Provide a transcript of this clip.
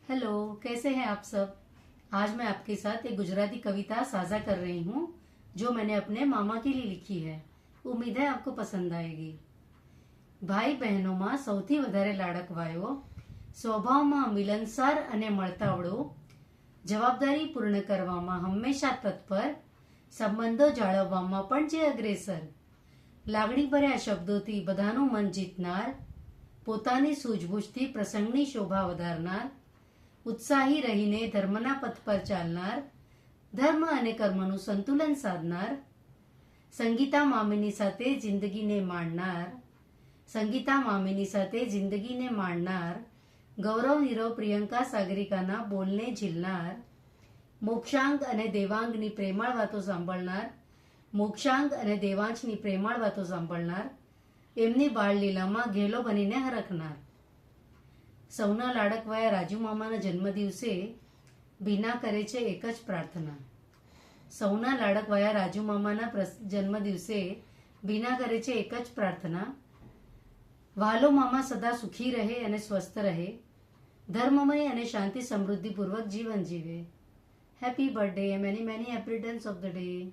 Hello, कैसे हैं आप सब। आज मैं आपके साथ एक गुजराती कविता साझा कर रही हूँ जो मैंने अपने मामा के लिए लिखी है। उम्मीद है आपको पसंद आएगी। ભાઈ બહેનોમાં સૌથી વધારે લાડકવાયો, સ્વભાવમાં મિલનસાર અને મળતાવળો, જવાબદારી પૂર્ણ કરવામાં હંમેશા તત્પર, સંબંધો જાળવવામાં પણ જે અગ્રેસર, લાગણીભર્યા શબ્દોથી બધાનું મન જીતનાર, પોતાની સૂઝબૂછથી પ્રસંગની શોભા વધારનાર, ઉત્સાહી રહીને ધર્મના પથ પર ચાલનાર, ધર્મ અને કર્મનું સંતુલન સાધનાર, સંગીતા મામીની સાથે જિંદગીને માણનાર, ગૌરવ નીરવ પ્રિયંકા સાગરિકાના બોલને ઝીલનાર, મોક્ષાંગ અને દેવાંગની પ્રેમાળ વાતો સાંભળનાર, એમની બાળલીલામાં ઘેલો બનીને હરખનાર. સૌના લાડકવાયા રાજુ મામાના જન્મદિવસે ભીના કરે છે એક જ પ્રાર્થના. સૌના લાડકવાયા રાજુ મામાના જન્મદિવસે ભીના કરે છે એક જ પ્રાર્થના. વહાલો મામા સદા સુખી રહે અને સ્વસ્થ રહે, ધર્મમય અને શાંતિ સમૃદ્ધિપૂર્વક જીવન જીવે. Happy birthday, many many happy returns of the day.